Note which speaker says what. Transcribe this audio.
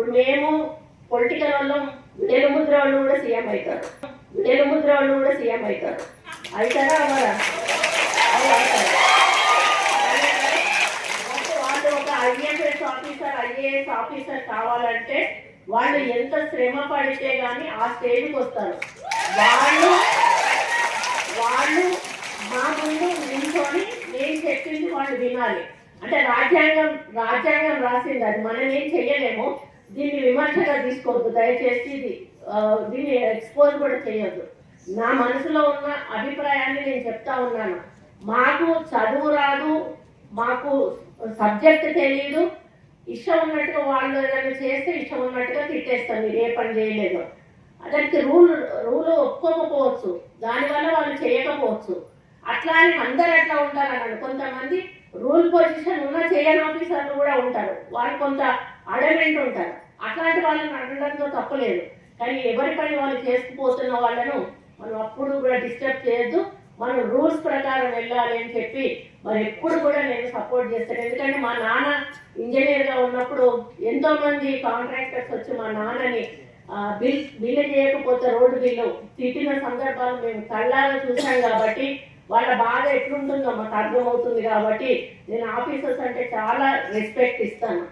Speaker 1: ఇప్పుడు మేము పొలిటికల్ వాళ్ళం, వేలుముద్ర వాళ్ళు కూడా సీఎం అవుతారు, వేలుముద్ర వాళ్ళు కూడా సీఎం అవుతారు. అవుతారా అవ్వరా? వాళ్ళు ఒక ఐఏఎస్ ఆఫీసర్ కావాలంటే వాళ్ళు ఎంత శ్రమ పడితే కానీ ఆ స్టేజ్కి వస్తారు. వాళ్ళు వాళ్ళు మా ముందు నిల్చొని నేను చెప్పింది వాళ్ళు వినాలి. అంటే రాజ్యాంగం రాసింది, అది మనం ఏం చెయ్యలేము. దీన్ని విమర్శగా తీసుకోవద్దు దయచేసి, దీన్ని ఎక్స్పోజ్ కూడా చేయొద్దు. నా మనసులో ఉన్న అభిప్రాయాన్ని నేను చెప్తా ఉన్నాను. మాకు చదువు రాదు, మాకు సబ్జెక్ట్ తెలియదు, ఇష్టం ఉన్నట్టుగా వాళ్ళు ఏదైనా చేస్తే ఇష్టం ఉన్నట్టుగా తిట్టేస్తాను, మీరు ఏ పని చేయలేదు. దానికి రూల్ ఒప్పుకోకపోవచ్చు, దానివల్ల వాళ్ళు చేయకపోవచ్చు. అట్లా అని అందరు అట్లా ఉంటారు అన్నాడు. కొంతమంది రూల్ పొజిషన్ ఉన్న చేయని ఆఫీసర్లు కూడా ఉంటారు, వాళ్ళు కొంత అడమెంట్ ఉంటారు. అట్లాంటి వాళ్ళని అడగడంతో తప్పలేదు. కానీ ఎవరి పని వాళ్ళు చేసుకుపోతున్న వాళ్ళను మనం అప్పుడు కూడా డిస్టర్బ్ చేయొద్దు. మనం రూల్స్ ప్రకారం వెళ్ళాలి అని చెప్పి మరి ఎప్పుడు కూడా నేను సపోర్ట్ చేస్తాను. ఎందుకంటే మా నాన్న ఇంజనీర్గా ఉన్నప్పుడు ఎంతోమంది కాంట్రాక్టర్స్ వచ్చి మా నాన్నని బిల్లు చేయకపోతే రోడ్డు బిల్లు తిట్టిన సందర్భాలు మేము కళ్ళారా చూసాం. కాబట్టి వాళ్ళ బాధ ఎట్లుంటుందో మాకు అర్థమవుతుంది. కాబట్టి నేను ఆఫీసర్స్ అంటే చాలా రెస్పెక్ట్ ఇస్తాను.